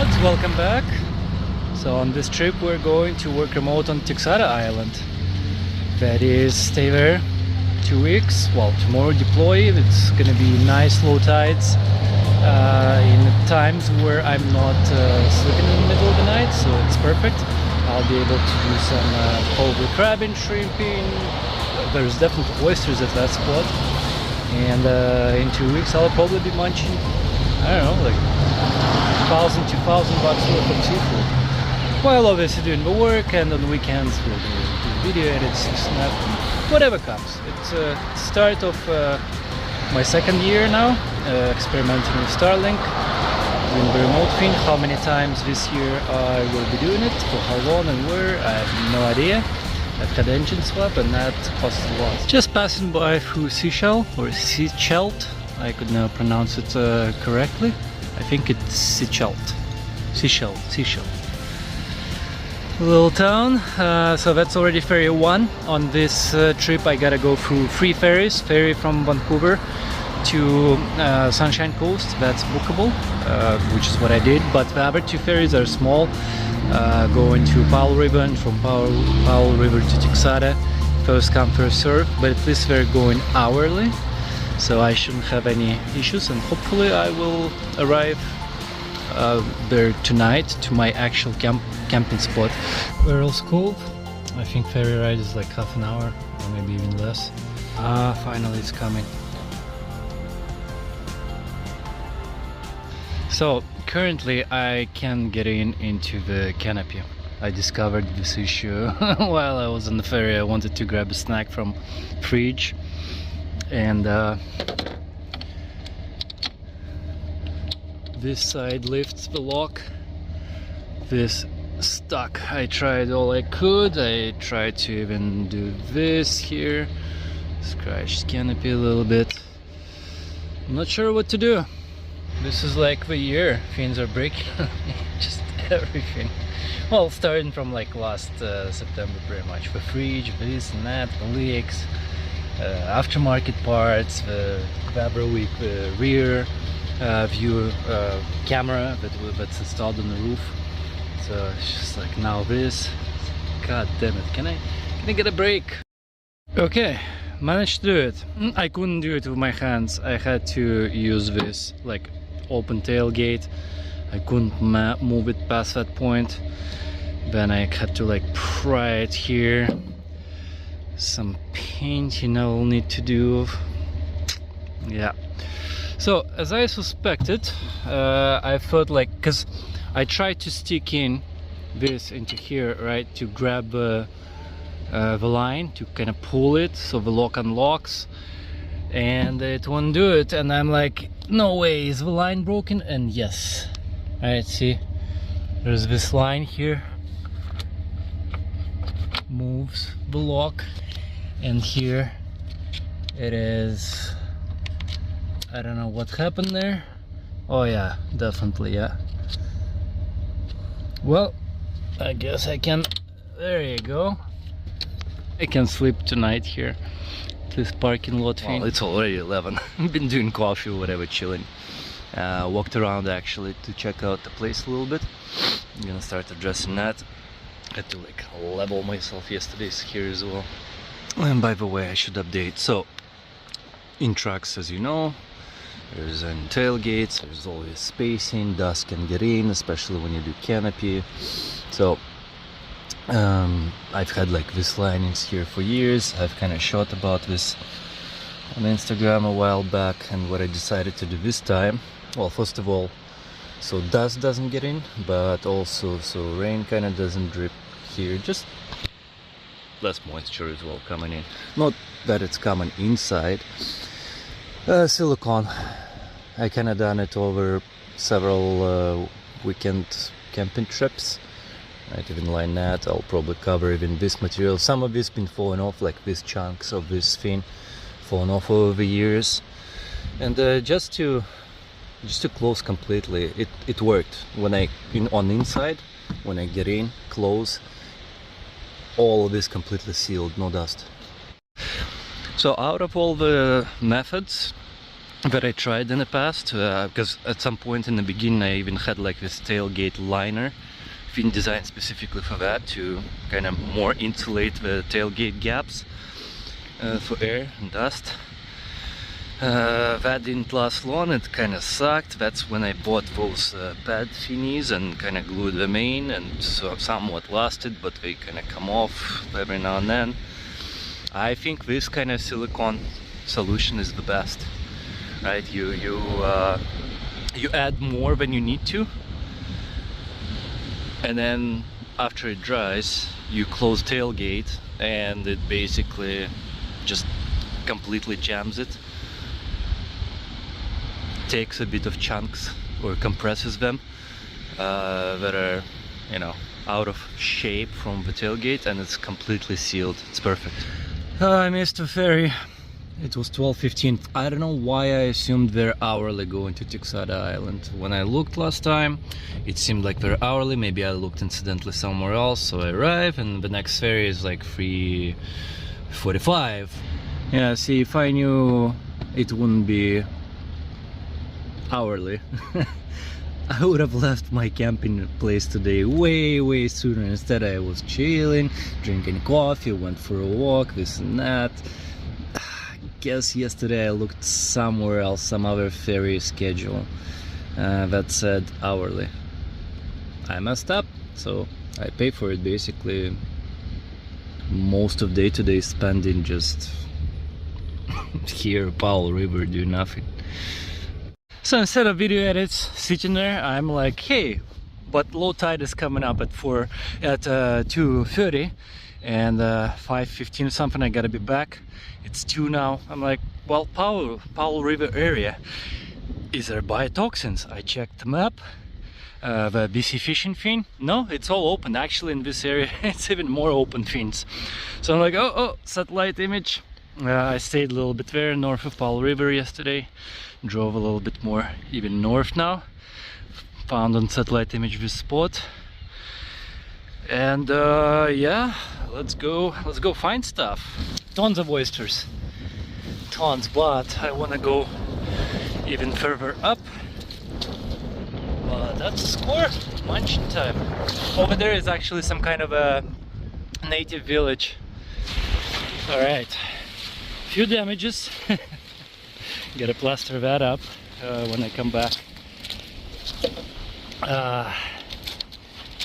astronauts, welcome back. So on this trip we're going to work remote on Texada Island. That is, stay there 2 weeks. Well, tomorrow deploy. It's gonna be nice low tides in times where I'm not sleeping in the middle of the night, so it's perfect. I'll be able to do some probably crabbing, shrimping. There's definitely oysters at that spot. And in 2 weeks I'll probably be munching, I don't know, like 1,000, 2,000 bucks worth of seafood, while obviously doing the work. And on weekends we'll do video edits, snap, whatever comes. It's the start of my second year now, experimenting with Starlink, doing the remote thing. How many times this year I will be doing it, for how long and where, I have no idea. I've had engine swap and that costs a lot. Just passing by through Seychelles, or Seychelles, I could never pronounce it correctly. I think it's Seychelles. Little town. So that's already ferry 1. On this trip I gotta go through 3 ferries. Ferry from Vancouver to Sunshine Coast, that's bookable, which is what I did. But the other 2 ferries are small, going to Powell River, and from Powell River to Texada, first come first serve. But at least they're going hourly, so I shouldn't have any issues, and hopefully I will arrive there tonight to my actual camping spot. Earl's Cove. I think ferry ride is like half an hour or maybe even less. Finally it's coming. So currently I can get into the canopy. I discovered this issue while I was on the ferry. I wanted to grab a snack from fridge, and this side lifts the lock, this stuck. I tried all I could. I tried to even do this here, scratch canopy a little bit. I'm not sure what to do. This is like the year things are breaking. Just everything. Well, starting from like last September pretty much. The fridge, this and that, the leaks, aftermarket parts, the Week, the rear view camera that's installed on the roof. So it's just like now this. God damn it, can I get a break? Okay, managed to do it. I couldn't do it with my hands. I had to use this like open tailgate. I couldn't move it past that point. Then I had to like pry it here. Some painting I will need to do. Yeah. So as I suspected, I felt like, because I tried to stick in this into here, right, to grab the line, to kind of pull it so the lock unlocks, and it won't do it. And I'm like, no way, is the line broken? And yes, alright, see, there's this line here, moves the lock, and here it is. I don't know what happened there. Oh yeah, definitely, yeah. Well, I guess I can, there you go, I can sleep tonight here, this parking lot thing. Well, it's already 11. I've been doing coffee or whatever, chilling. Walked around actually to check out the place a little bit. I'm gonna start addressing that. Had to like level myself yesterday here as well. And by the way, I should update. So in trucks, as you know, there's tailgates, there's always spacing, dust can get in, especially when you do canopy. So I've had like this linings here for years. I've kind of shot about this on Instagram a while back, and what I decided to do this time, well, first of all, so dust doesn't get in, but also so rain kind of doesn't drip here, just less moisture as well coming in. Not that it's coming inside. Silicone, I kind of done it over several weekend camping trips. Right, even like that, I'll probably cover even this material. Some of this been falling off, like these chunks of this thing fallen off over the years. And just to close completely, it worked. When on the inside, when I get in, close, all of this completely sealed, no dust. So out of all the methods, that I tried in the past, because at some point in the beginning I even had like this tailgate liner fin designed specifically for that, to kind of more insulate the tailgate gaps for air and dust. That didn't last long, it kind of sucked. That's when I bought those pad finis and kind of glued them in, and so somewhat lasted, but they kind of come off every now and then. I think this kind of silicone solution is the best, right? You add more than you need to, and then after it dries you close tailgate and it basically just completely jams it, takes a bit of chunks or compresses them that are, you know, out of shape from the tailgate, and it's completely sealed. It's perfect. I missed the ferry. It was 12:15. I don't know why I assumed they're hourly going to Texada Island. When I looked last time, it seemed like they're hourly. Maybe I looked incidentally somewhere else, so I arrive and the next ferry is like 3:45. Yeah, see, if I knew it wouldn't be hourly, I would have left my camping place today way sooner. Instead I was chilling, drinking coffee, went for a walk, this and that. I guess yesterday I looked somewhere else, some other ferry schedule that said hourly. I messed up, so I pay for it. Basically most of day-to-day spending just here, Powell River, do nothing. So instead of video edits sitting there, I'm like, hey, but low tide is coming up at 2:30 and 5:15 or something. I gotta be back. It's 2 now. I'm like, well, Powell River area, is there biotoxins? I checked the map, the BC fishing fin. No, it's all open. Actually, in this area, it's even more open fins. So I'm like, oh, satellite image. I stayed a little bit there north of Powell River yesterday. Drove a little bit more even north now. Found on satellite image this spot. And yeah, let's go find stuff. Tons of oysters, tons, but I want to go even further up. But that's a score. Munching time. Over there is actually some kind of a native village. All right, few damages. Gotta plaster that up when I come back.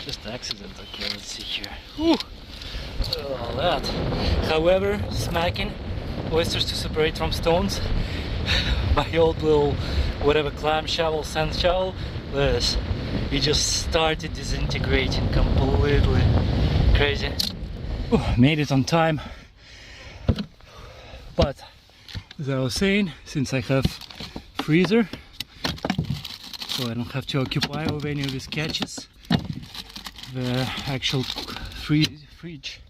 Just accident. Okay, let's see here. Whew. All that. However, smacking oysters to separate from stones. My old little whatever clam shovel, sand shovel, this, it just started disintegrating completely. Crazy. Ooh, made it on time. But as I was saying, since I have freezer, so I don't have to occupy with any of these catches, the actual fridge.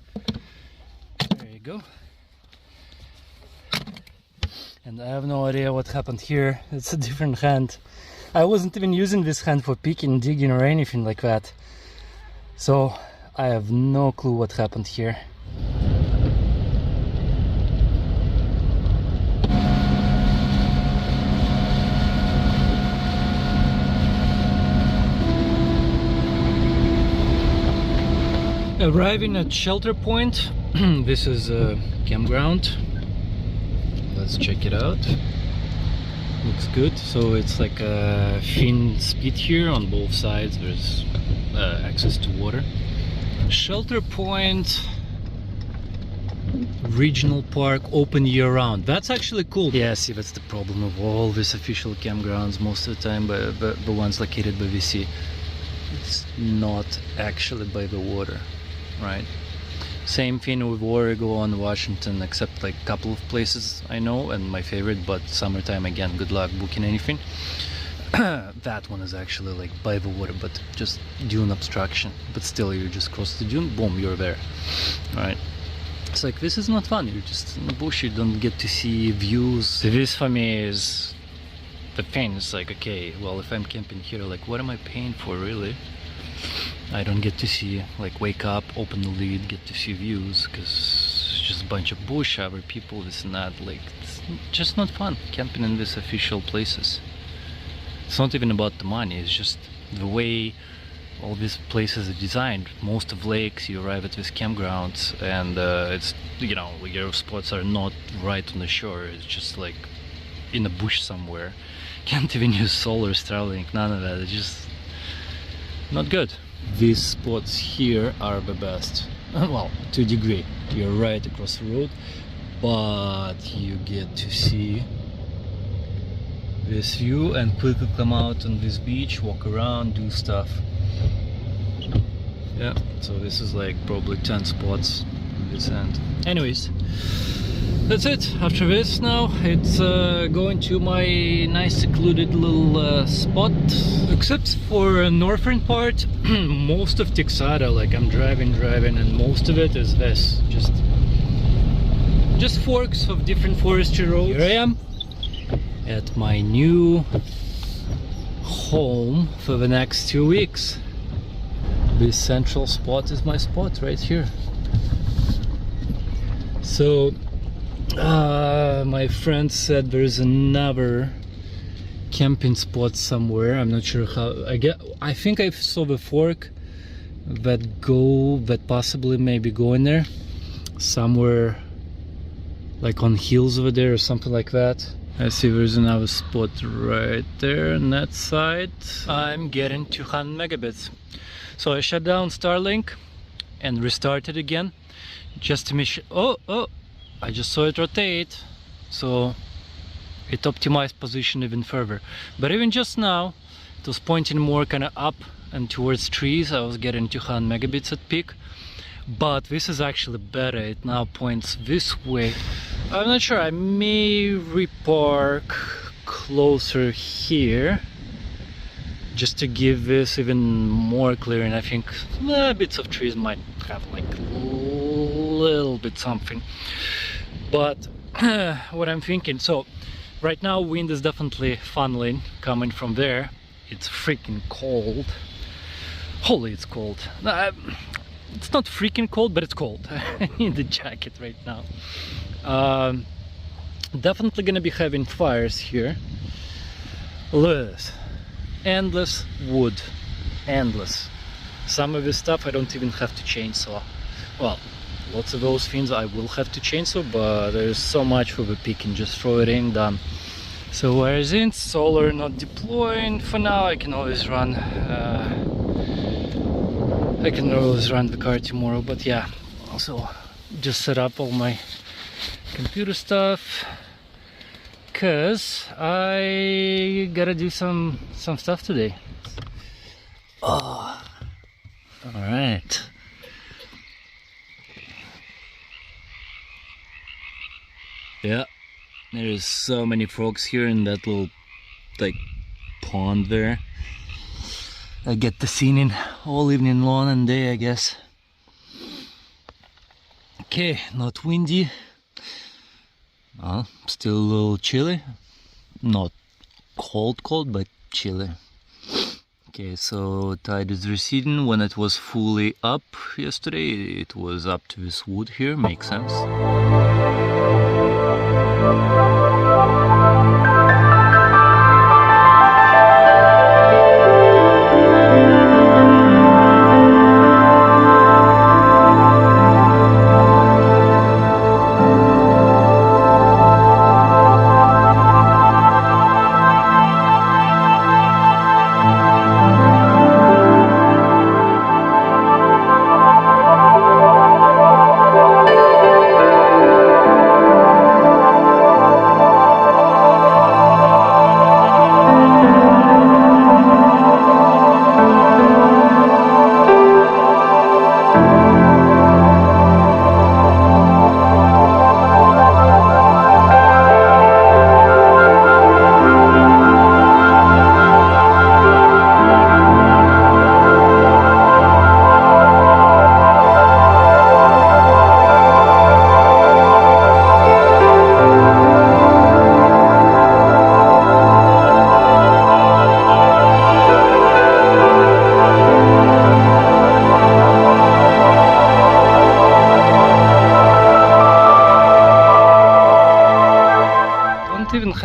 There you go. And I have no idea what happened here. It's a different hand. I wasn't even using this hand for picking, digging or anything like that. So I have no clue what happened here. Arriving at shelter point. This is a campground. Let's check it out. Looks good. So it's like a thin spit here on both sides. There's access to water. Shelter point, regional park, open year-round. That's actually cool. Yeah, see, that's the problem of all these official campgrounds most of the time, but the ones located by VC, it's not actually by the water, right? Same thing with Oregon, Washington, except like a couple of places I know, and my favorite, but summertime again, good luck booking anything. That one is actually like by the water, but just dune obstruction. But still, you just cross the dune, boom, you're there. Right? It's like, this is not fun. You're just in the bush. You don't get to see views. This for me is the thing. It's like, okay, well, if I'm camping here, like, what am I paying for, really? I don't get to see, like, wake up, open the lid, get to see views, because it's just a bunch of bush, other people, this and that. Like, it's just not fun camping in these official places. It's not even about the money, it's just the way all these places are designed. Most of lakes, you arrive at these campgrounds and it's, you know, your spots are not right on the shore, it's just like in a bush somewhere. Can't even use solar, Starlink, none of that. It's just not good. These spots here are the best. Well, to a degree. You're right across the road, but you get to see this view and quickly come out on this beach, walk around, do stuff. Yeah, so this is like probably 10 spots on this end. Anyways, that's it. After this now, it's going to my nice secluded little spot. Except for a northern part, most of Texada, like I'm driving, and most of it is this. Just forks of different forestry roads. Here I am at my new home for the next 2 weeks. This central spot is my spot right here. So my friend said there's another camping spot somewhere. I'm not sure how. I think I saw the fork that possibly maybe go in there somewhere, like on hills over there or something like that. I see there's another spot right there on that side. I'm getting 200 megabits. So I shut down Starlink and restarted again just to make sure. Oh, I just saw it rotate, so it optimized position even further. But even just now, it was pointing more kind of up and towards trees. I was getting 200 megabits at peak. But this is actually better. It now points this way. I'm not sure. I may repark closer here just to give this even more clear. And I think bits of trees might have like a little bit something. But what I'm thinking, so right now wind is definitely funneling coming from there. It's freaking cold. Holy, it's cold. It's not freaking cold, but it's cold. I need the jacket right now. Definitely gonna be having fires here. Look at this. Endless wood. Endless. Some of this stuff I don't even have to chainsaw. Well, lots of those things I will have to chainsaw, but there's so much for the picking. Just throw it in, done. So whereas in solar not deploying for now, I can always run the car tomorrow. But yeah, also just set up all my computer stuff, cause I gotta do some stuff today. Oh, all right. Yeah, there's so many frogs here in that little like pond there. I get the scene in all evening long and day, I guess. Okay, not windy. Still a little chilly. Not cold, but chilly. Okay, so tide is receding. When it was fully up yesterday, it was up to this wood here. Makes sense.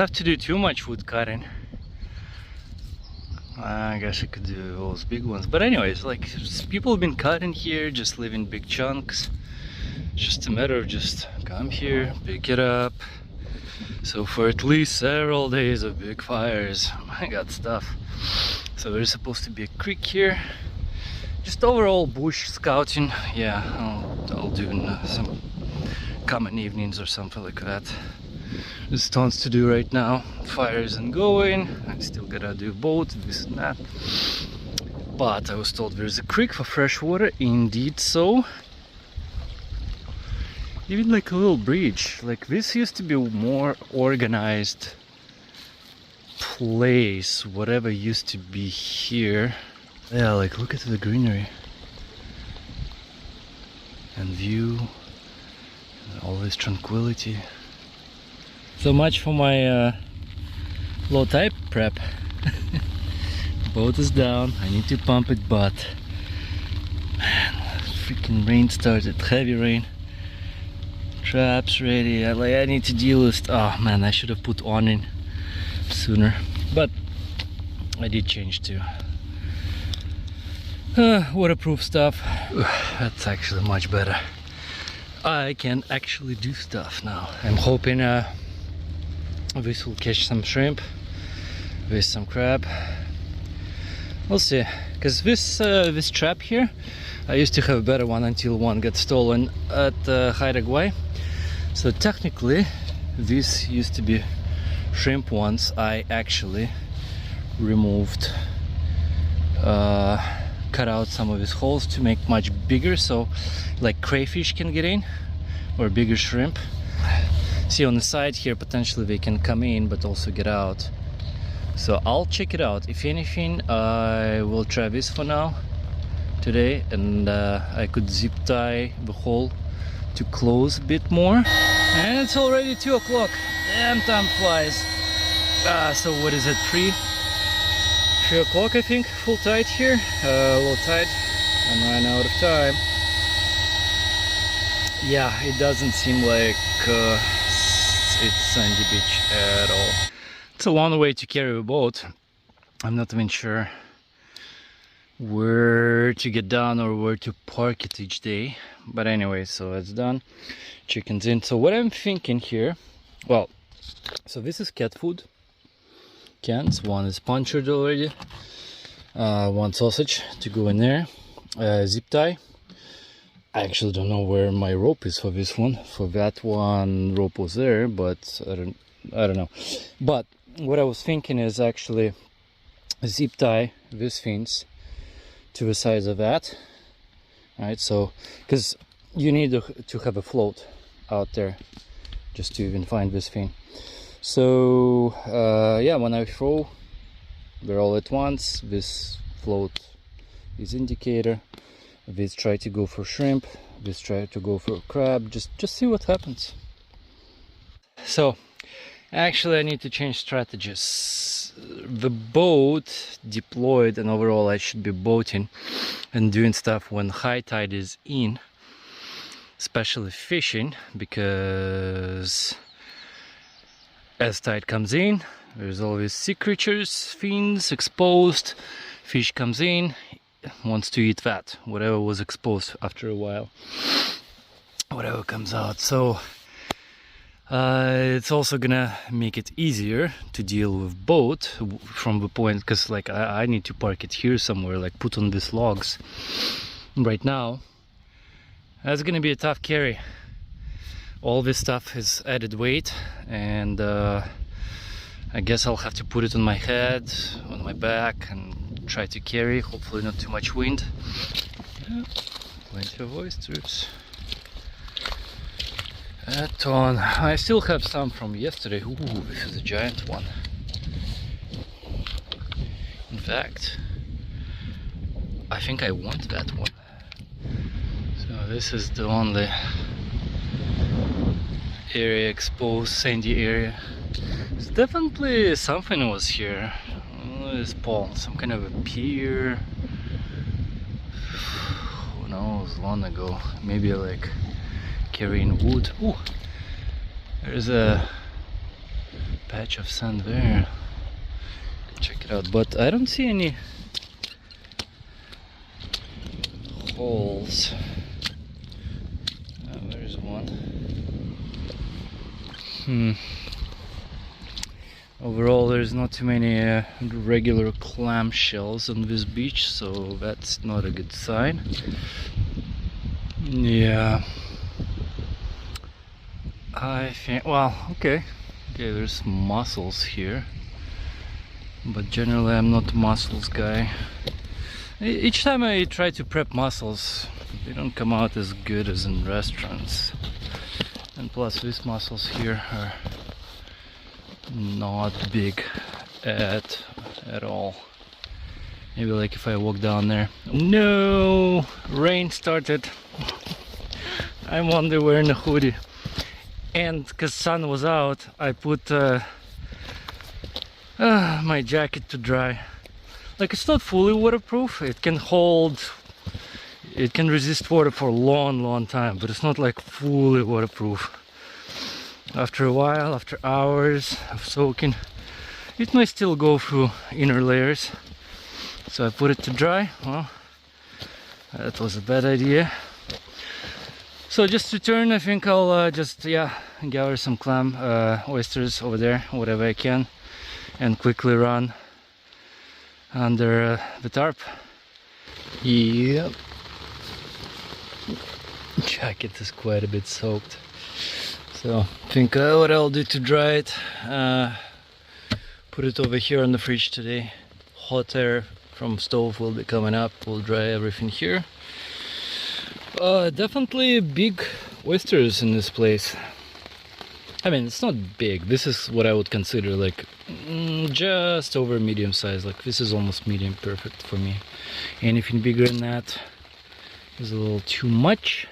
have to do too much wood cutting. I guess I could do those big ones, but anyways, like, people have been cutting here, just leaving big chunks. It's just a matter of just come here, pick it up. So for at least several days of big fires, I got stuff. So there's supposed to be a creek here. Just overall bush scouting. Yeah, I'll do some common evenings or something like that. There's tons to do right now. Fire isn't going. I still gotta do both, this and that. But I was told there's a creek for fresh water. Indeed so. Even like a little bridge. Like, this used to be a more organized place. Whatever used to be here. Yeah, like, look at the greenery. And view. And all this tranquility. So much for my low tide prep. Boat is down. I need to pump it, but man, freaking rain started. Heavy rain. Traps ready. I need to deal with. Oh man, I should have put awning sooner, but I did change to waterproof stuff. That's actually much better. I can actually do stuff now. I'm hoping this will catch some shrimp with some crab. We'll see, because this trap here, I used to have a better one until one got stolen at Hairagwai. So technically this used to be shrimp ones. I actually removed, cut out some of these holes to make much bigger, so like crayfish can get in, or bigger shrimp. See, on the side here potentially they can come in but also get out. So I'll check it out. If anything, I will try this for now today, and I could zip tie the hole to close a bit more. And it's already 2 o'clock. Damn, time flies. So what is it, 3 o'clock I think, full tide here, low tide. I'm running out of time. Yeah, it doesn't seem like it's sandy beach at all. It's a long way to carry a boat. I'm not even sure where to get down or where to park it each day, but anyway, so it's done. Chickens in. So what I'm thinking here, well, so this is cat food cans. One is punctured already, one sausage to go in there, zip tie. I actually don't know where my rope is for this one. For that one, rope was there, but I don't know. But what I was thinking is actually zip tie these fins to the size of that, right? So because you need to have a float out there just to even find this fin. So yeah, when I throw, they're all at once. This float is indicator. This try to go for shrimp, this try to go for crab. Just see what happens. So actually I need to change strategies. The boat deployed, and overall I should be boating and doing stuff when high tide is in, especially fishing, because as tide comes in, there's always sea creatures, fins exposed. Fish comes in, wants to eat that, whatever was exposed after a while, whatever comes out. So it's also gonna make it easier to deal with boat from the point, because like I need to park it here somewhere, like put on these logs. Right now that's gonna be a tough carry. All this stuff is added weight, and I guess I'll have to put it on my head, on my back, and try to carry. Hopefully not too much wind. Yeah, plenty of oysters. A ton. I still have some from yesterday. Ooh, this is a giant one. In fact, I think I want that one. So this is the only area exposed, sandy area. It's definitely something was here. This pond, some kind of a pier. Who knows, long ago. Maybe like carrying wood. Ooh, there's a patch of sand there. Check it out, but I don't see any holes. There's one. Overall, there's not too many regular clamshells on this beach, so that's not a good sign. Yeah, I think, well, okay, there's mussels here, but generally I'm not a mussels guy. Each time I try to prep mussels, they don't come out as good as in restaurants. And plus these mussels here are not big at all. Maybe like if I walk down there. No! Rain started. I'm under wearing a hoodie. And because sun was out, I put my jacket to dry. Like, it's not fully waterproof. It can resist water for a long time, but it's not like fully waterproof. After a while, after hours of soaking, it might still go through inner layers. So I put it to dry. Well, that was a bad idea. So just to turn, I think I'll just gather some clam, oysters over there, whatever I can, and quickly run under the tarp. Yep. Jacket is quite a bit soaked. So I think what I'll do to dry it, put it over here on the fridge today. Hot air from stove will be coming up, we'll dry everything here. Definitely big oysters in this place. I mean, it's not big. This is what I would consider like just over medium size. Like, this is almost medium, perfect for me. Anything bigger than that is a little too much.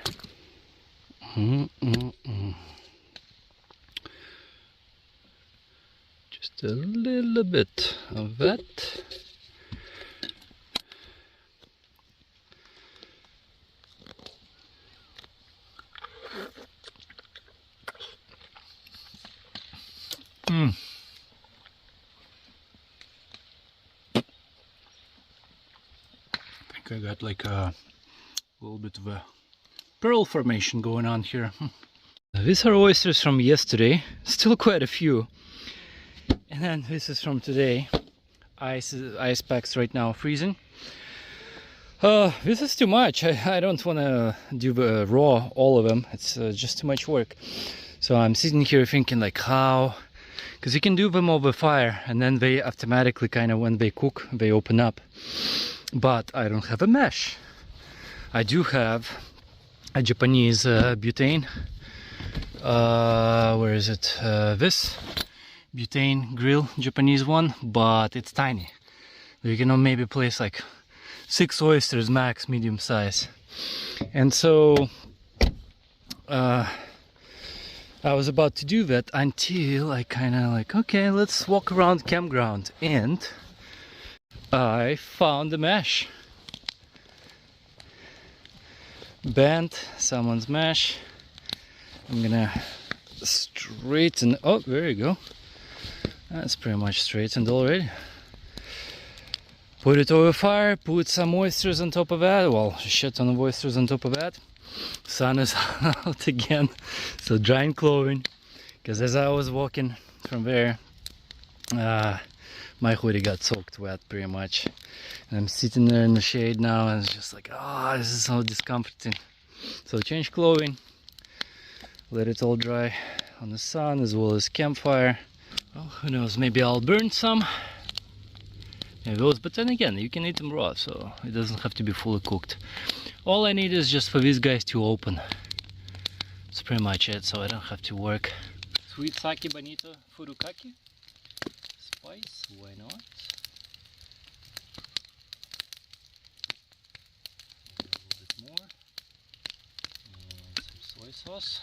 Just a little bit of that. I got like a little bit of a pearl formation going on here. These are oysters from yesterday, still quite a few. And then this is from today. Ice packs right now freezing. This is too much. I don't want to do raw all of them. It's just too much work. So I'm sitting here thinking like how, because you can do them over fire and then they automatically kind of, when they cook, they open up. But I don't have a mesh. I do have a Japanese butane. Where is it? This butane grill, Japanese one, but it's tiny. You can maybe place like 6 oysters max, medium size. And so I was about to do that until I kind of like, okay, let's walk around the campground, and I found the mesh. Bent someone's mesh. I'm gonna straighten. Oh, there you go. That's pretty much straightened already. Put it over fire, put some oysters on top of that. Well, shit ton of oysters on top of that. Sun is out again, so drying clothing. Because as I was walking from there, my hoodie got soaked wet pretty much. And I'm sitting there in the shade now, and it's just like, oh, this is so discomforting. So change clothing, let it all dry on the sun as well as campfire. Well, who knows, maybe I'll burn some. Maybe those, but then again, you can eat them raw, so it doesn't have to be fully cooked. All I need is just for these guys to open. That's pretty much it, so I don't have to work. Sweet sake bonito furikake. Spice, why not? A little bit more. And some soy sauce.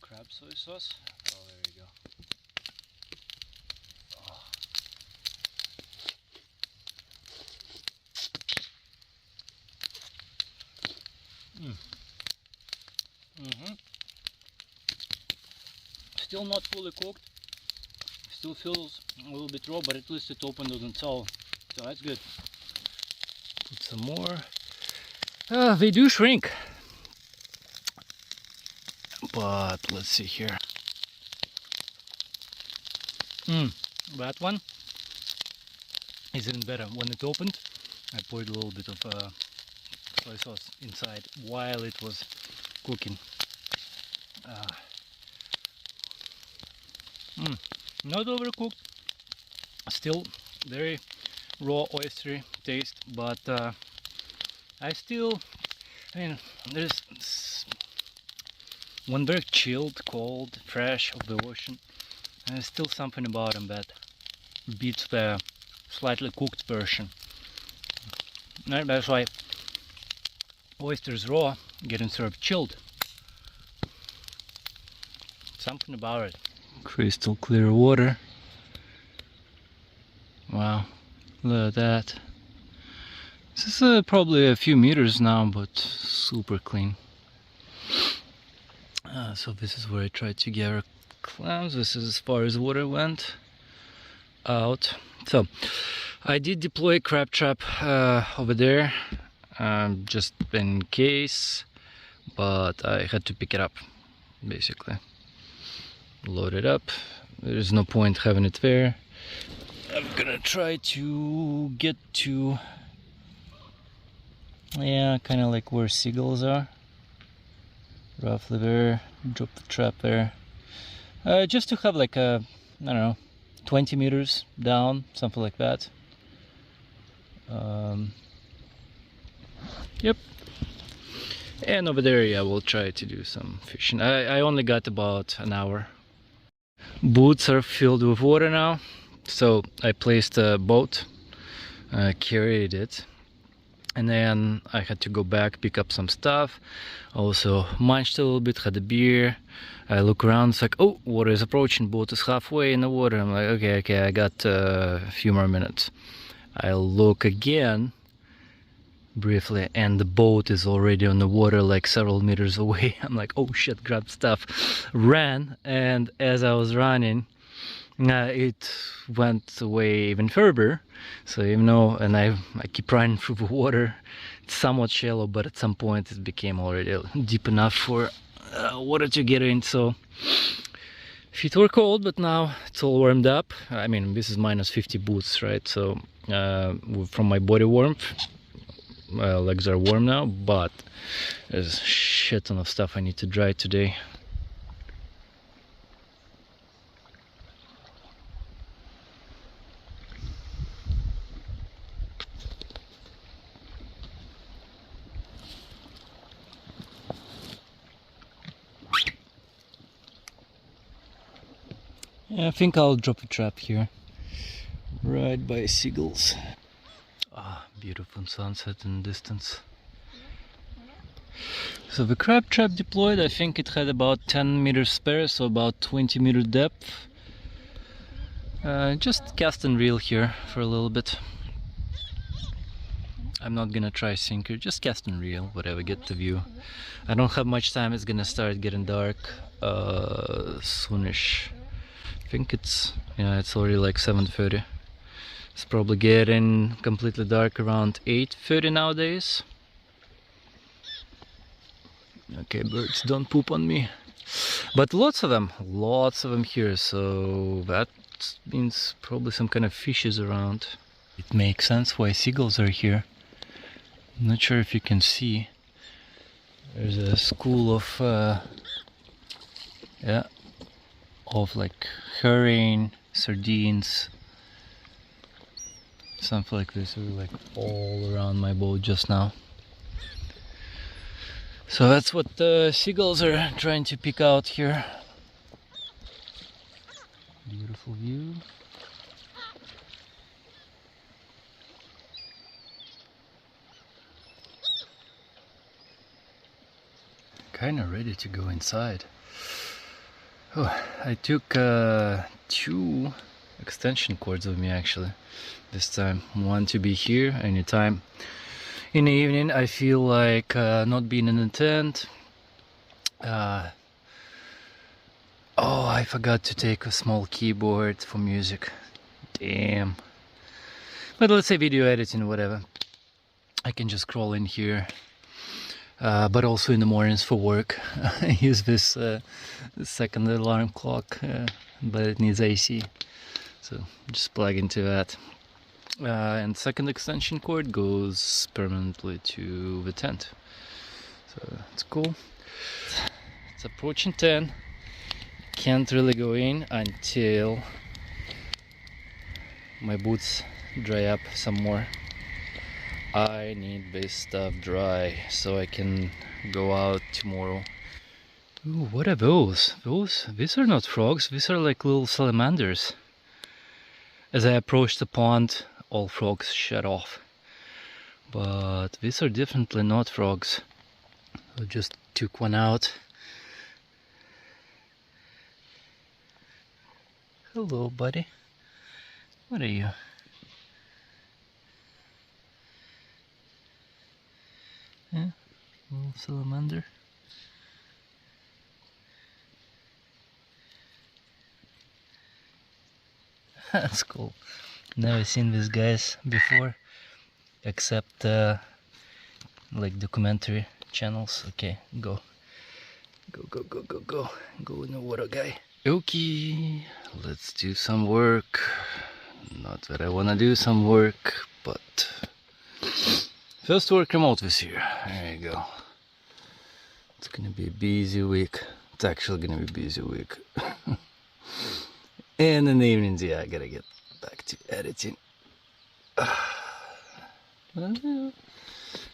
Crab soy sauce. Oh, there you go. Still not fully cooked. Still feels a little bit raw, but at least it opened on its own, so that's good. Put some more. They do shrink, but let's see here. That one is even better. When it opened, I poured a little bit of soy sauce inside while it was cooking. Not overcooked, still very raw oystery taste, but I mean, there's one very chilled, cold, fresh of the ocean, and there's still something about them that beats the slightly cooked version. And that's why oysters raw getting served chilled. Something about it. Crystal clear water. Wow, look at that. This is probably a few meters now, but super clean. So this is where I tried to gather clams. This is as far as water went out. So I did deploy crab trap over there, just in case, but I had to pick it up, basically. Load it up. There's no point having it there. I'm gonna try to get to, yeah, kind of like where seagulls are. Roughly there. Drop the trap there. Just to have like a, I don't know, 20 meters down, something like that. Yep. And over there, yeah, we'll try to do some fishing. I only got about an hour. Boots are filled with water now, so I placed a boat, carried it, and then I had to go back, pick up some stuff. Also munched a little bit, had a beer. I look around, it's like, oh, water is approaching, boat is halfway in the water. I'm like, okay, I got a few more minutes. I look again briefly, and the boat is already on the water, like several meters away. I'm like, oh shit, grab stuff, ran, and as I was running, it went away even further. So even though, and I keep running through the water, it's somewhat shallow, but at some point it became already deep enough for water to get in. So feet were cold, but now it's all warmed up. I mean, this is minus 50 boots, right? So from my body warmth, legs are warm now, but there's a shit ton of stuff I need to dry today. Yeah, I think I'll drop a trap here, right by seagulls. Ah, beautiful sunset in the distance. So the crab trap deployed, I think it had about 10 meters spare, so about 20 meter depth. Just cast and reel here for a little bit. I'm not gonna try sinker, just cast and reel, whatever, get the view. I don't have much time, it's gonna start getting dark soonish. I think it's, yeah, it's already like 7:30. It's probably getting completely dark around 8:30 nowadays. Okay, birds, don't poop on me. But lots of them here, so that means probably some kind of fish is around. It makes sense why seagulls are here. I'm not sure if you can see. There's a school of yeah, of like herring, sardines, something like this. They were like all around my boat just now. So that's what the seagulls are trying to pick out here. Beautiful view. Kinda ready to go inside. Oh, I took 2 extension cords with me actually this time. One to be here anytime in the evening I feel like not being in the tent. Oh, I forgot to take a small keyboard for music. Damn. But let's say video editing, whatever. I can just crawl in here. But also in the mornings for work. I use this second alarm clock, but it needs AC. So just plug into that. And second extension cord goes permanently to the tent. So it's cool. It's approaching 10. Can't really go in until my boots dry up some more. I need this stuff dry so I can go out tomorrow. Ooh, what are those? These are not frogs, these are like little salamanders. As I approached the pond, all frogs shut off. But these are definitely not frogs. I just took one out. Hello, buddy. What are you? Yeah, little salamander. That's cool. Never seen these guys before, except like documentary channels. Okay, go in the water, guy. Okay, let's do some work. Not that I wanna do some work, but first work remote this year. There you go. It's gonna be a busy week. It's actually gonna be a busy week. And in the evenings, yeah, I gotta get back to editing.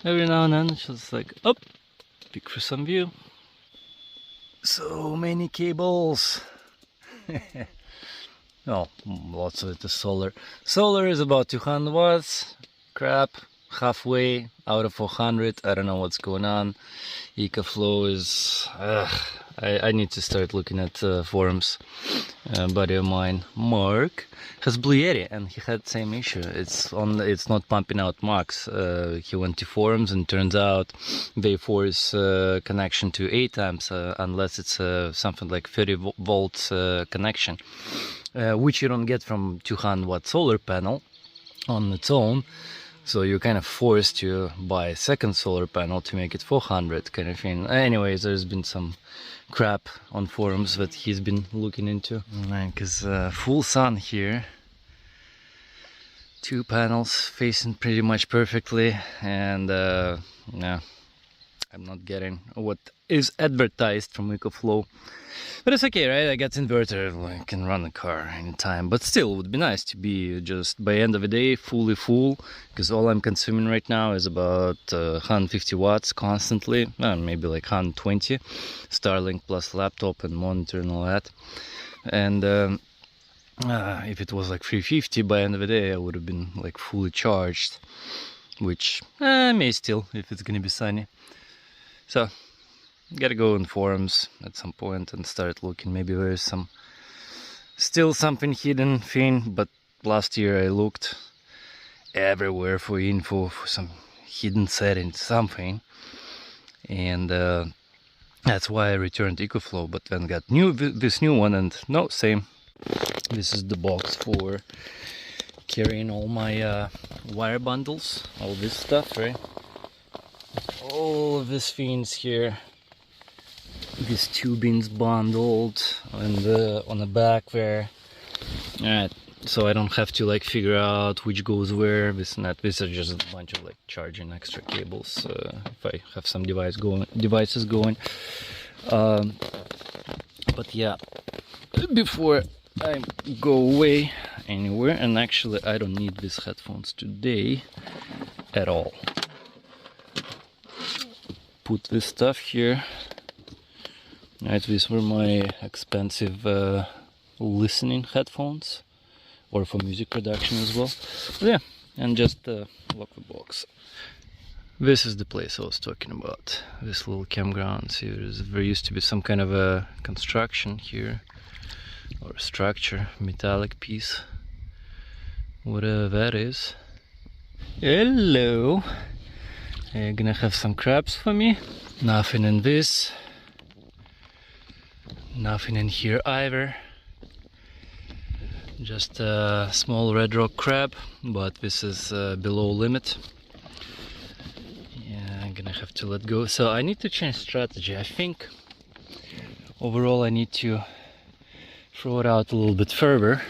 Every now and then, it's just like, up, pick for some view. So many cables. Oh, lots of it is solar. Solar is about 200 watts. Crap, halfway out of 400. I don't know what's going on. EcoFlow is... I need to start looking at forums. A buddy of mine, Mark, has Blue Yeti, and he had the same issue. It's not pumping out max. He went to forums, and turns out they force connection to 8 amps unless it's something like 30 volts connection, which you don't get from 200 watt solar panel on its own. So you're kind of forced to buy a second solar panel to make it 400 kind of thing. Anyways, there's been some crap on forums that he's been looking into. Because full sun here. 2 panels facing pretty much perfectly. And yeah, I'm not getting what is advertised from EcoFlow. But it's okay, right? I got inverter, I can run the car anytime. But still, it would be nice to be just by end of the day fully full, because all I'm consuming right now is about 150 watts constantly, maybe like 120. Starlink plus laptop and monitor and all that. And if it was like 350 by end of the day, I would have been like fully charged, which may still, if it's gonna be sunny. So gotta go in forums at some point and start looking. Maybe there's still something hidden thing, but last year I looked everywhere for info for some hidden settings, something, and that's why I returned EcoFlow. But then got this new one, and no, same. This is the box for carrying all my wire bundles, all this stuff, right? All of these things here. These tubings bundled on the back there. Alright, so I don't have to like figure out which goes where, this and that. These are just a bunch of like charging extra cables if I have some devices going. But yeah, before I go away anywhere, and actually I don't need these headphones today at all. Put this stuff here. Right, these were my expensive listening headphones, or for music production as well. But yeah, and just lock the box. This is the place I was talking about, this little campground. See, there used to be some kind of a construction here, or a structure, metallic piece, whatever that is. Hello! Are you gonna have some crabs for me? Nothing in this. Nothing in here either. Just a small red rock crab, but this is below limit. Yeah, I'm gonna have to let go. So I need to change strategy. I think overall I need to throw it out a little bit further,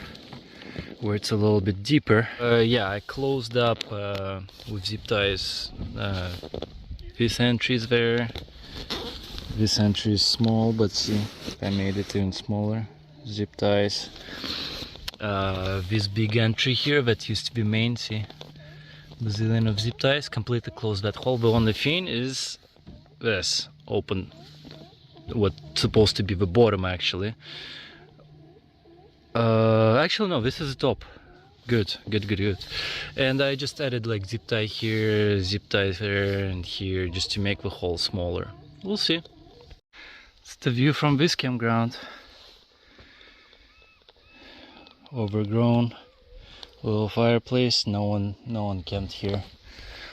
where it's a little bit deeper. Yeah, I closed up with zip ties this entry is there. This entry is small, but see, I made it even smaller. Zip ties. This big entry here that used to be main, see, bazillion of zip ties, completely closed that hole. The only thing is this open, what's supposed to be the bottom actually. Actually no, this is the top. Good. And I just added like zip tie here, zip tie there and here, just to make the hole smaller. We'll see. It's the view from this campground. Overgrown little fireplace. No one camped here.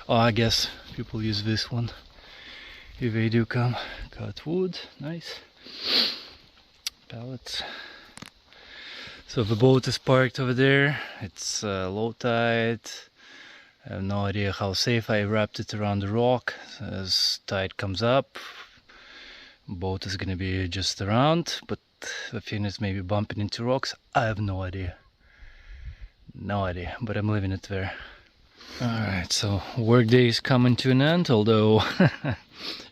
Oh, I guess people use this one if they do come. Cut wood, nice. Pallets. So the boat is parked over there. It's low tide. I have no idea how safe. I wrapped it around the rock. As tide comes up, boat is gonna be just around, but the thing is maybe bumping into rocks. I have no idea. But I'm leaving it there. Alright, so work day is coming to an end, although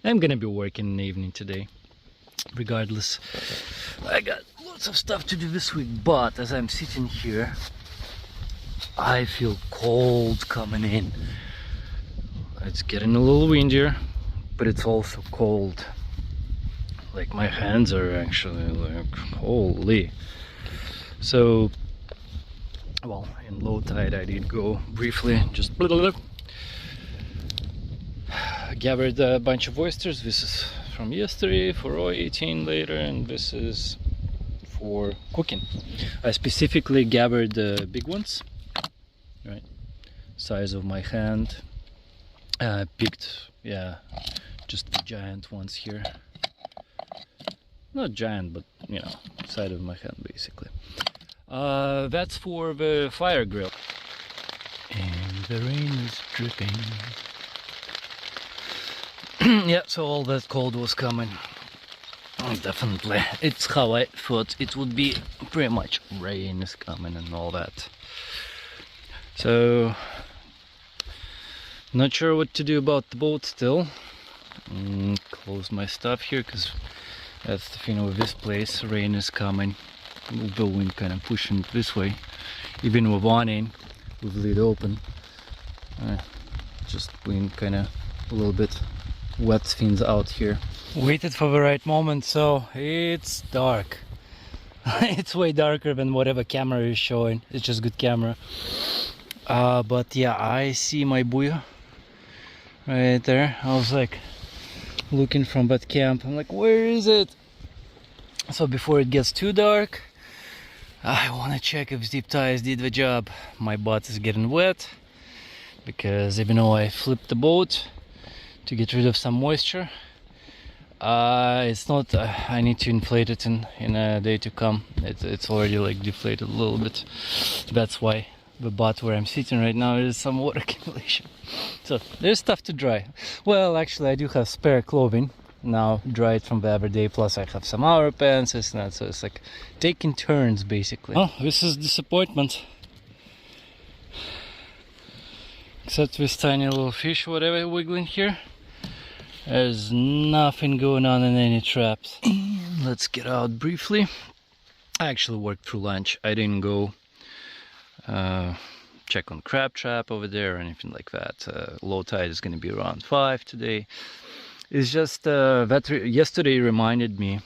I'm gonna be working in the evening today. Regardless, I got lots of stuff to do this week, but as I'm sitting here, I feel cold coming in. It's getting a little windier, but it's also cold. Like my hands are actually like, holy. So, well, in low tide I did go briefly, just gathered a bunch of oysters. This is from yesterday for raw eating later, and this is for cooking. I specifically gathered the big ones, right, size of my hand. Picked, yeah, just the giant ones here. Not giant, but you know, side of my hand basically. That's for the fire grill. And the rain is dripping. Yeah, so all that cold was coming. Oh, definitely. It's how I thought it would be. Pretty much rain is coming and all that. So, not sure what to do about the boat still. Close my stuff here, because that's the thing with this place. Rain is coming. The wind kind of pushing it this way. Even with awning, with lid open, just wind kind of a little bit wet things out here. Waited for the right moment, so it's dark. It's way darker than whatever camera is showing. It's just good camera. But yeah, I see my buoy right there. I was like looking from that camp. I'm like, where is it? So before it gets too dark, I want to check if zip ties did the job. My butt is getting wet because even though I flipped the boat to get rid of some moisture, it's not, I need to inflate it in a day to come. It's already like deflated a little bit. That's why the butt where I'm sitting right now is some water accumulation. So there's stuff to dry. Well, actually I do have spare clothing now, dried from the other day, plus I have some hour pants and that, so it's like taking turns basically. Oh, this is disappointment. Except this tiny little fish, whatever, wiggling here. There's nothing going on in any traps. And let's get out briefly. I actually worked through lunch. I didn't go check on crab trap over there or anything like that. Low tide is going to be around 5 today. It's just that yesterday reminded me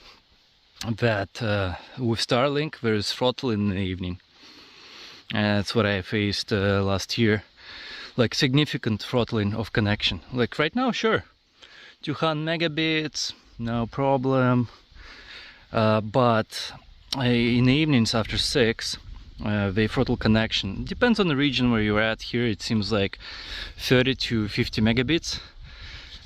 that with Starlink there is throttle in the evening. That's what I faced last year. Like significant throttling of connection. Like right now, sure, 200 megabits, no problem. But in the evenings after 6, they throttle connection. Depends on the region where you're at. Here it seems like 30 to 50 megabits.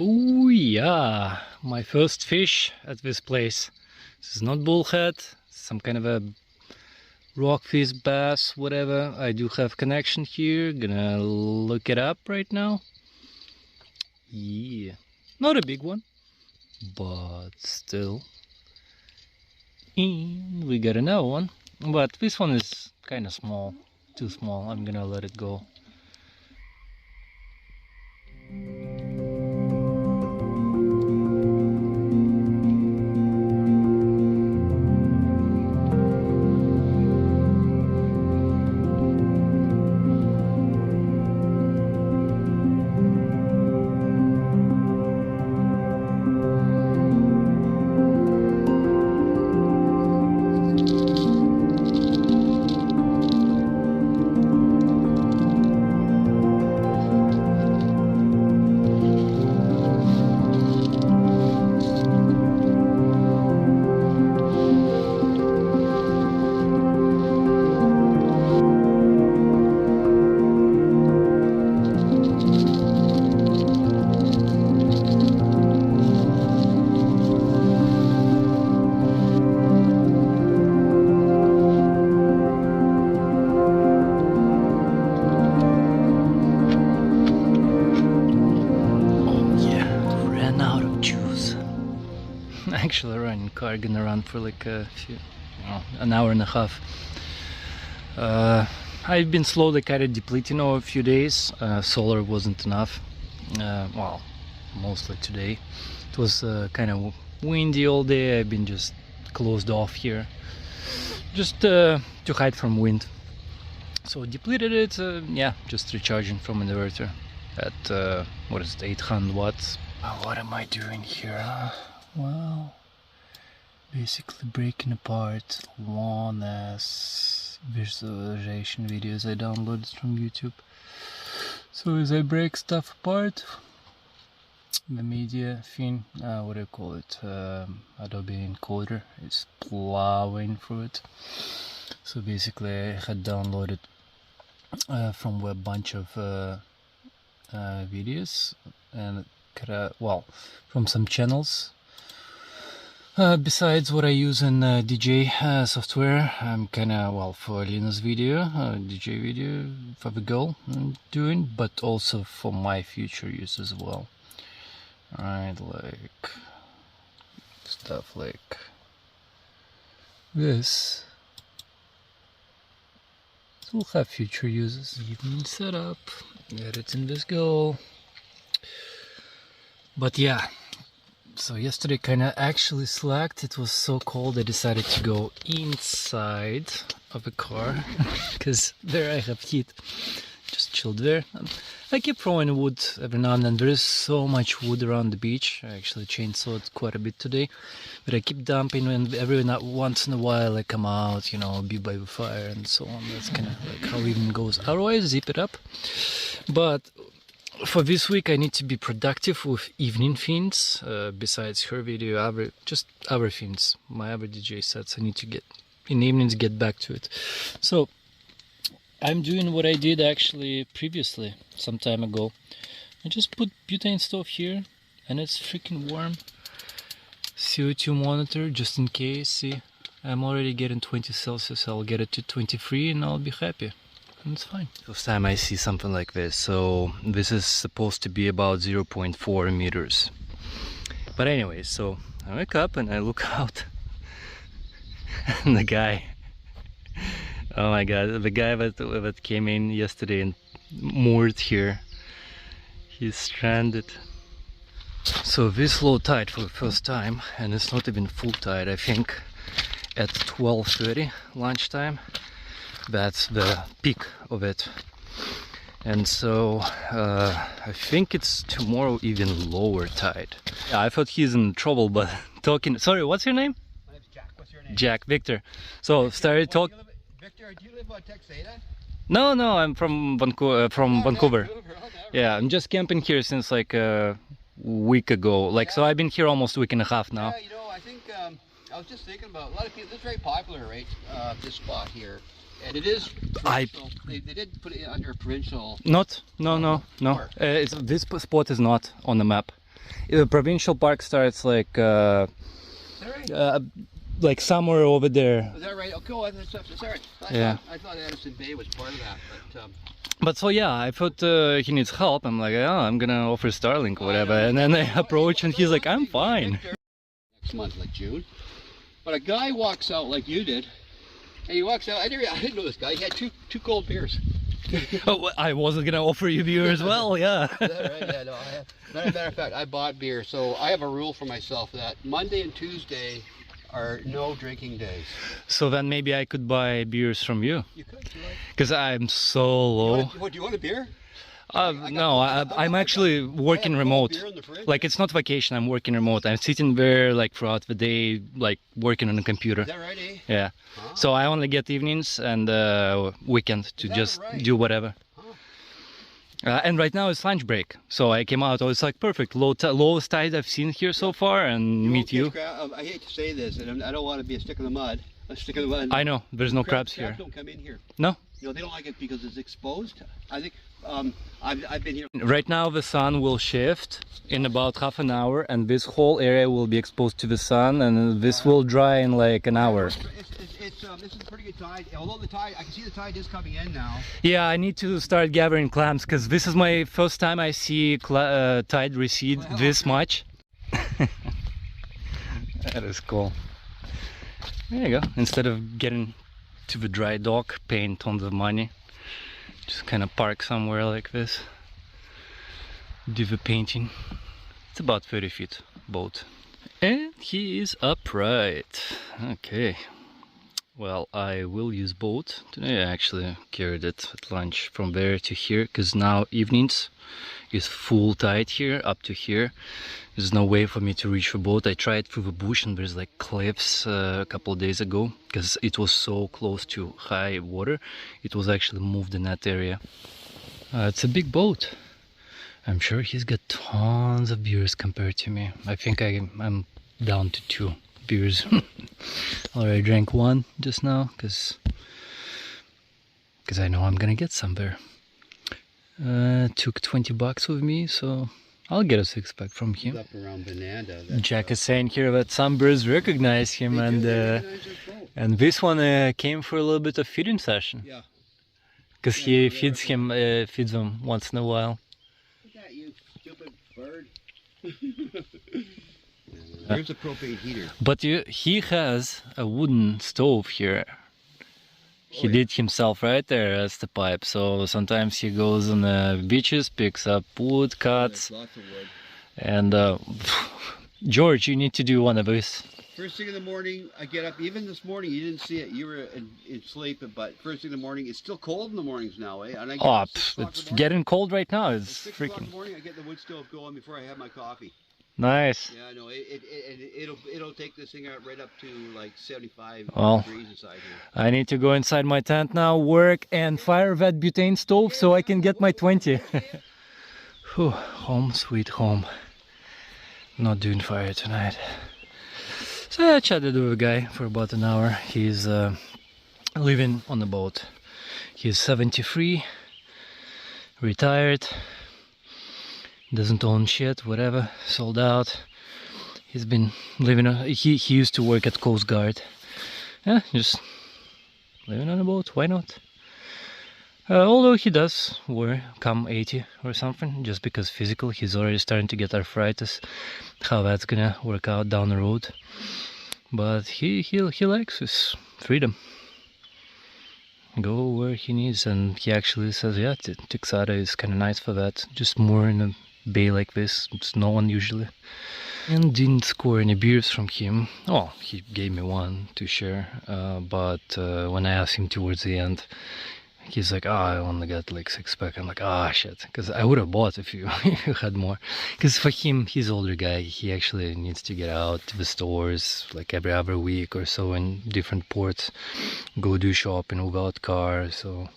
Oh yeah, my first fish at this place. This is not bullhead, some kind of a rockfish, bass, whatever. I do have connection here, gonna look it up right now. Yeah, not a big one, but still. And we got another one, but this one is kind of small, too small. I'm gonna let it go. Actually running car, gonna run for like a few, an hour and a half. I've been slowly kind of depleting over a few days. Solar wasn't enough. Well, mostly today. It was kind of windy all day. I've been just closed off here, just to hide from wind. So depleted it. Yeah, just recharging from inverter at what is it, 800 watts. What am I doing here? Well, basically breaking apart long ass visualization videos I downloaded from YouTube. So as I break stuff apart, the media thing, what do you call it, Adobe encoder is plowing through it. So basically I had downloaded from a bunch of videos, and well, from some channels. Besides what I use in DJ software, I'm kinda, well, for Linus video, DJ video for the goal I'm doing, but also for my future use as well. Alright, like stuff like this. It will have future uses. Evening setup, editing this goal. But yeah. So yesterday kinda actually slacked. It was so cold I decided to go inside of the car because there I have heat. Just chilled there. I keep throwing wood every now and then. There is so much wood around the beach. I actually chainsawed quite a bit today, but I keep dumping, and every once in a while I come out, you know, be by the fire and so on. That's kind of like how evening goes. Otherwise, zip it up. But for this week I need to be productive with evening things, besides her video, other things, my other DJ sets. I need to get in the evenings, get back to it. So I'm doing what I did actually previously, some time ago. I just put butane stove here and it's freaking warm. CO2 monitor just in case. See, I'm already getting 20 Celsius. I'll get it to 23 and I'll be happy. It's fine. First time I see something like this. So this is supposed to be about 0.4 meters. But anyway, so I wake up and I look out and the guy, oh my god, the guy that came in yesterday and moored here, he's stranded. So this low tide for the first time, and it's not even full tide, I think at 12:30 lunchtime. That's the peak of it, and so I think it's tomorrow even lower tide. Yeah, I thought he's in trouble, but talking. Sorry, what's your name? My name's Jack. What's your name? Jack, Victor. So started talking. Victor, do you live on Texada? No, I'm from Vancouver. Vancouver. Yeah, I'm just camping here since like a week ago. Like, so I've been here almost a week and a half now. Yeah, you know, I think I was just thinking about a lot of people. This is very popular, right? This spot here. And it is provincial. They did put it under provincial. No. It's, this spot is not on the map. The provincial park starts like Is that right? like somewhere over there. Is that right? Okay, oh, that's all right. Yeah. I thought Addison Bay was part of that, but But so yeah, I thought he needs help. I'm like, oh, I'm gonna offer Starlink or whatever. And then I approach and he's like, I'm fine. Next month, like June. But a guy walks out like you did, and he walks out. I didn't know this guy. He had two cold beers. Oh, I wasn't gonna offer you beer as well, yeah. Is that right? Yeah, no, I have. Matter of fact, I bought beer, so I have a rule for myself that Monday and Tuesday are no drinking days. So then maybe I could buy beers from you. You could, you like? Because I'm so low. Do you want a beer? No, I'm actually working remote. Like it's not vacation, I'm working remote. I'm sitting there like throughout the day, like working on the computer. Is that right, eh? Yeah. Huh? So I only get evenings and weekend to just right? do whatever. Huh. And right now it's lunch break, so I came out. Oh, it's like perfect, lowest tide I've seen here so far, and meet you. I hate to say this, and I don't want to be a stick in the mud. A stick in the mud. I know there's no crabs here. Crabs don't come in here. No. You know, they don't like it because it's exposed. I think I've been here. Right now the sun will shift in about half an hour, and this whole area will be exposed to the sun, and this will dry in like an hour. This is a pretty good tide. Although the tide, I can see the tide is coming in now. Yeah, I need to start gathering clams because this is my first time I see tide recede this much. That is cool. There you go. Instead of getting to the dry dock, paying tons of money, just kind of park somewhere like this, do the painting. It's about 30 feet boat. And he is upright. Okay. Well, I will use boat. Today I actually carried it at lunch from there to here, because now evenings is full tide here, up to here. There's no way for me to reach the boat. I tried through the bush and there's like cliffs a couple of days ago, because it was so close to high water. It was actually moved in that area. It's a big boat. I'm sure he's got tons of beers compared to me. I think I'm down to 2 beers. Already drank one just now because I know I'm gonna get some there. Took $20 with me, so I'll get a 6-pack from him. Up around Bonanda, Jack is saying here that some birds recognize him, and this one came for a little bit of feeding session. Yeah. Because he feeds them once in a while. Look at you, stupid bird. Here's a propane heater. But he has a wooden stove here. He did himself right there as the pipe. So sometimes he goes on the beaches, picks up wood, cuts. Lots of wood. And George, you need to do one of these. First thing in the morning, I get up. Even this morning, you didn't see it. You were in sleep, but first thing in the morning, it's still cold in the mornings now, eh? And I get up 6 o'clock it's in the morning. getting cold right now. It's 6 o'clock in freaking the morning, I get the wood stove going before I have my coffee. nice. Yeah, I know. It'll take this thing out right up to like 75 degrees inside here. I need to go inside my tent now, work and fire that butane stove so I can get my 20. Whew, home sweet home. Not doing fire tonight. So I chatted with a guy for about an hour. He's living on the boat. He's 73, retired, doesn't own shit, whatever, sold out. He's been living, he used to work at Coast Guard. Yeah, just living on a boat, why not? Although he does come 80 or something, just because physical, he's already starting to get arthritis. How that's gonna work out down the road. But he likes his freedom. Go where he needs, and he actually says, yeah, Texada is kind of nice for that. Just more in a bay like this, it's no one usually. And didn't score any beers from him. Oh, he gave me one to share, but when I asked him towards the end, he's like, I only got like 6-pack. I'm like, shit, because I would have bought if you had more. Because for him, he's an older guy, he actually needs to get out to the stores like every other week or so in different ports, go do shopping without car. So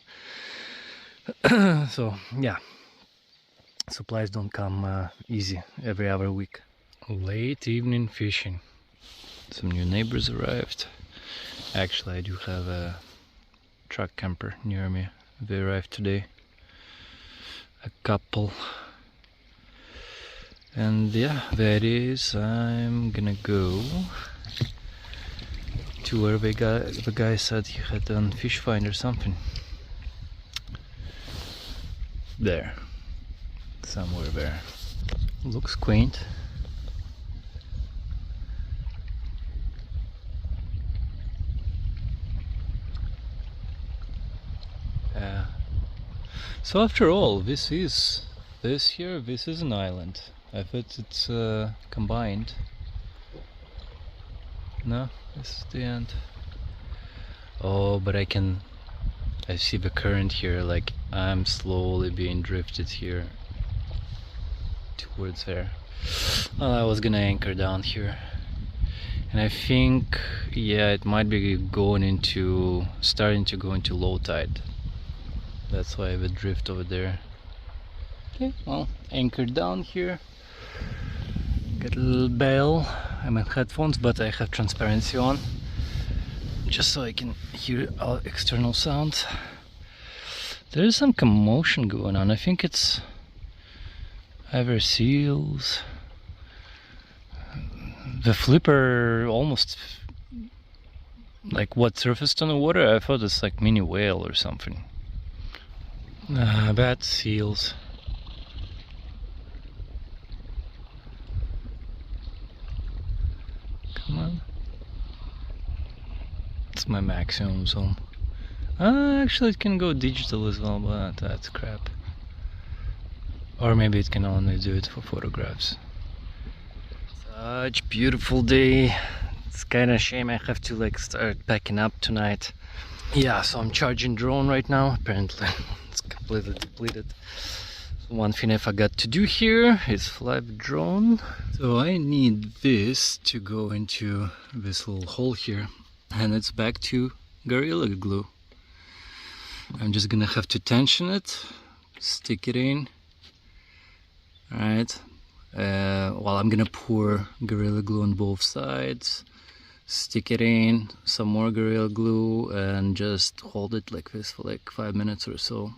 so yeah, supplies don't come easy every other week. Late evening fishing. Some new neighbors arrived. Actually, I do have a truck camper near me. They arrived today. A couple. And yeah, there it is. I'm gonna go to where the guy said he had done fish find or something. There, somewhere there. Looks quaint. So after all, this is an island. I thought it's combined. No, this is the end. Oh, but I see the current here, like I'm slowly being drifted here towards there. Well, I was gonna anchor down here, and I think, yeah, it might be starting to go into low tide. That's why the drift over there. Okay, well, anchored down here. Got a little bell. I'm in headphones, but I have transparency on, just so I can hear all external sounds. There is some commotion going on. I think it's either seals. The flipper almost like what surfaced on the water. I thought it's like mini whale or something. Bad seals. Come on. It's my maximum zoom. Actually it can go digital as well, but that's crap. Or maybe it can only do it for photographs. Such beautiful day. It's kind of shame I have to like start packing up tonight. Yeah, so I'm charging drone right now. Apparently it's completely depleted. One thing I forgot to do here is fly the drone. So I need this to go into this little hole here, and it's back to Gorilla Glue. I'm just gonna have to tension it, stick it in. Alright, well, I'm gonna pour Gorilla Glue on both sides, stick it in, some more Gorilla Glue, and just hold it like this for like 5 minutes or so.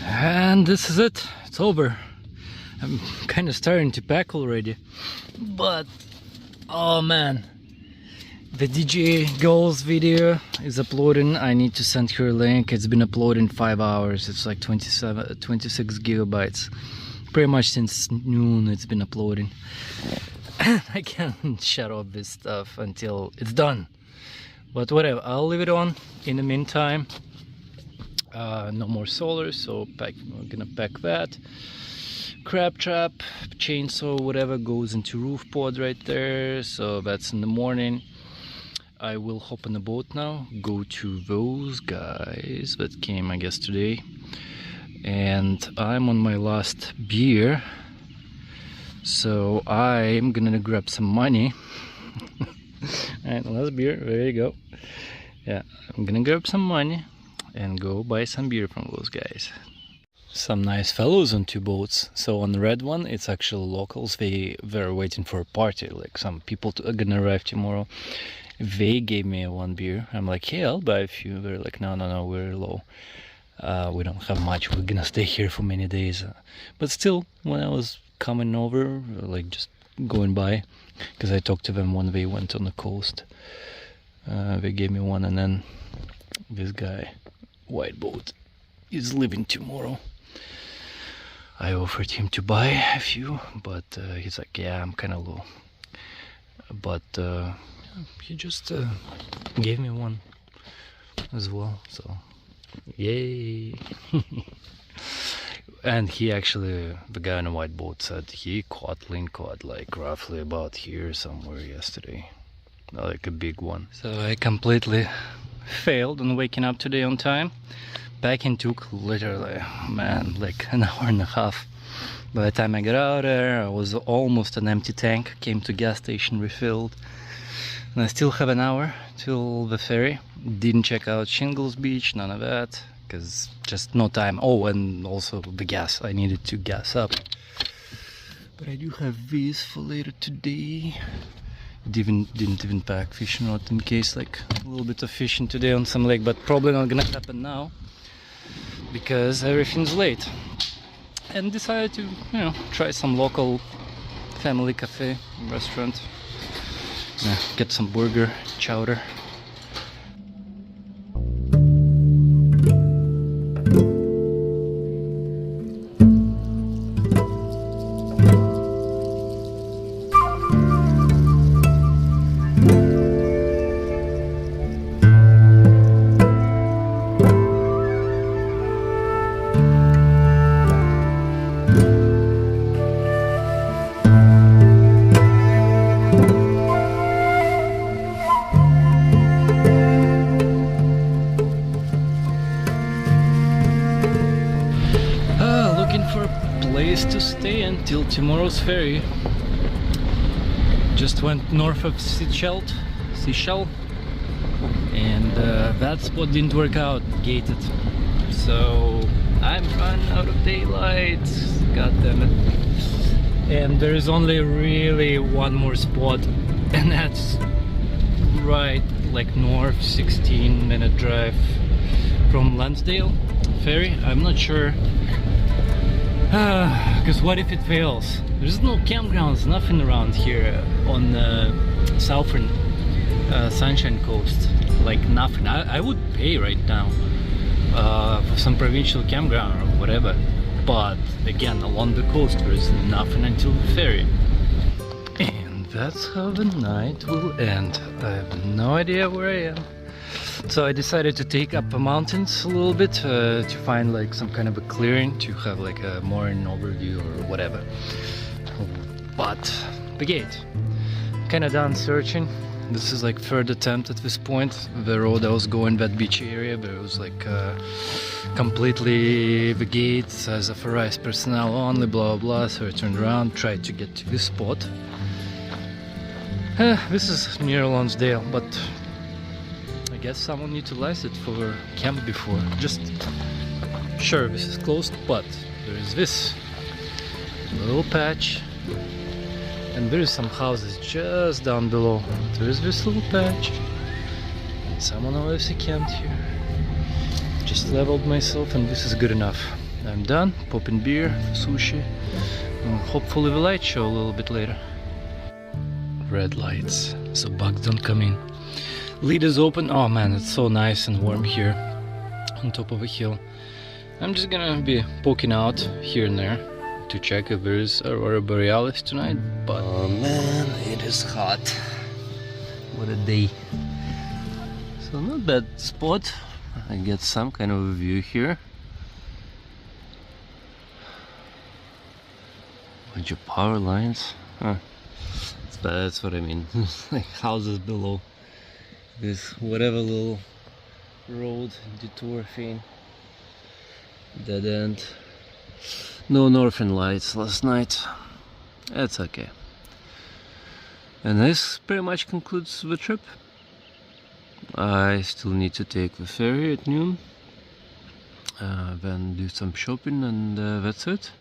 And this is it, it's over. I'm kind of starting to pack already, but oh man, the DJ Girls video is uploading. I need to send her a link. It's been uploaded in 5 hours. It's like 26 gigabytes. Pretty much since noon it's been uploading. I can't shut off this stuff until it's done, but whatever, I'll leave it on in the meantime. No more solar, so we're gonna pack that. Crab trap, chainsaw, whatever goes into roof pod right there, so that's in the morning. I will hop on the boat now, go to those guys that came, I guess, today, and I'm on my last beer, so I'm gonna grab some money. Alright, last beer, there you go. Yeah, I'm gonna grab some money and go buy some beer from those guys. Some nice fellows on two boats. So on the red one, it's actually locals. They're waiting for a party, like some people are gonna arrive tomorrow. They gave me one beer. I'm like, hey, I'll buy a few. They're like, no, we're low. We don't have much. We're gonna stay here for many days. But still, when I was coming over, like just going by, because I talked to them when they went on the coast, they gave me one, and then this guy, white boat, is leaving tomorrow. I offered him to buy a few, but he's like, yeah, I'm kind of low. But he just gave me one as well, so yay. And he actually, the guy on the white boat, said he caught lingcod like roughly about here somewhere yesterday, like a big one. So I completely failed on waking up today on time. Packing took literally, man, like an hour and a half. By the time I got out there, I was almost an empty tank. Came to gas station, refilled, and I still have an hour till the ferry. Didn't check out Shingles Beach, none of that, because just no time. Oh, and also the gas, I needed to gas up. But I do have these for later today. Didn't even pack fishing rod in case, like a little bit of fishing today on some lake, but probably not gonna happen now because everything's late. And decided to, try some local family cafe, restaurant. Get some burger, chowder. Place to stay until tomorrow's ferry. Just went north of Seychelles, and that spot didn't work out, gated. So I'm running out of daylight, god damn it. And there is only really one more spot, and that's right like north, 16-minute drive from Lansdale ferry. I'm not sure. Because what if it fails? There's no campgrounds, nothing around here on the southern Sunshine Coast. Like nothing. I would pay right now for some provincial campground or whatever. But again, along the coast there is nothing until the ferry. And that's how the night will end. I have no idea where I am. So I decided to take up the mountains a little bit to find like some kind of a clearing to have like a more an overview or whatever. But the gate, kinda done searching. This is like third attempt at this point. The road I was going, that beach area, but it was like completely the gates as authorized personnel only, blah blah blah. So I turned around, tried to get to this spot. This is near Lonsdale, but I guess someone utilized it for camp before. Just sure, this is closed, but there is this little patch, and there is some houses just down below. There is this little patch. Someone obviously camped here. Just leveled myself, and this is good enough. I'm done. Popping beer, sushi, and hopefully the light show a little bit later. Red lights, so bugs don't come in. Lid is open. Oh man, it's so nice and warm here on top of a hill. I'm just gonna be poking out here and there to check if there is Aurora Borealis tonight, but oh man, it is hot. What a day. So not bad spot. I get some kind of a view here. Bunch of power lines. Huh. That's what I mean. Like houses below. This whatever little road detour thing, dead end. No northern lights last night. That's okay. And this pretty much concludes the trip. I still need to take the ferry at noon, then do some shopping, and that's it.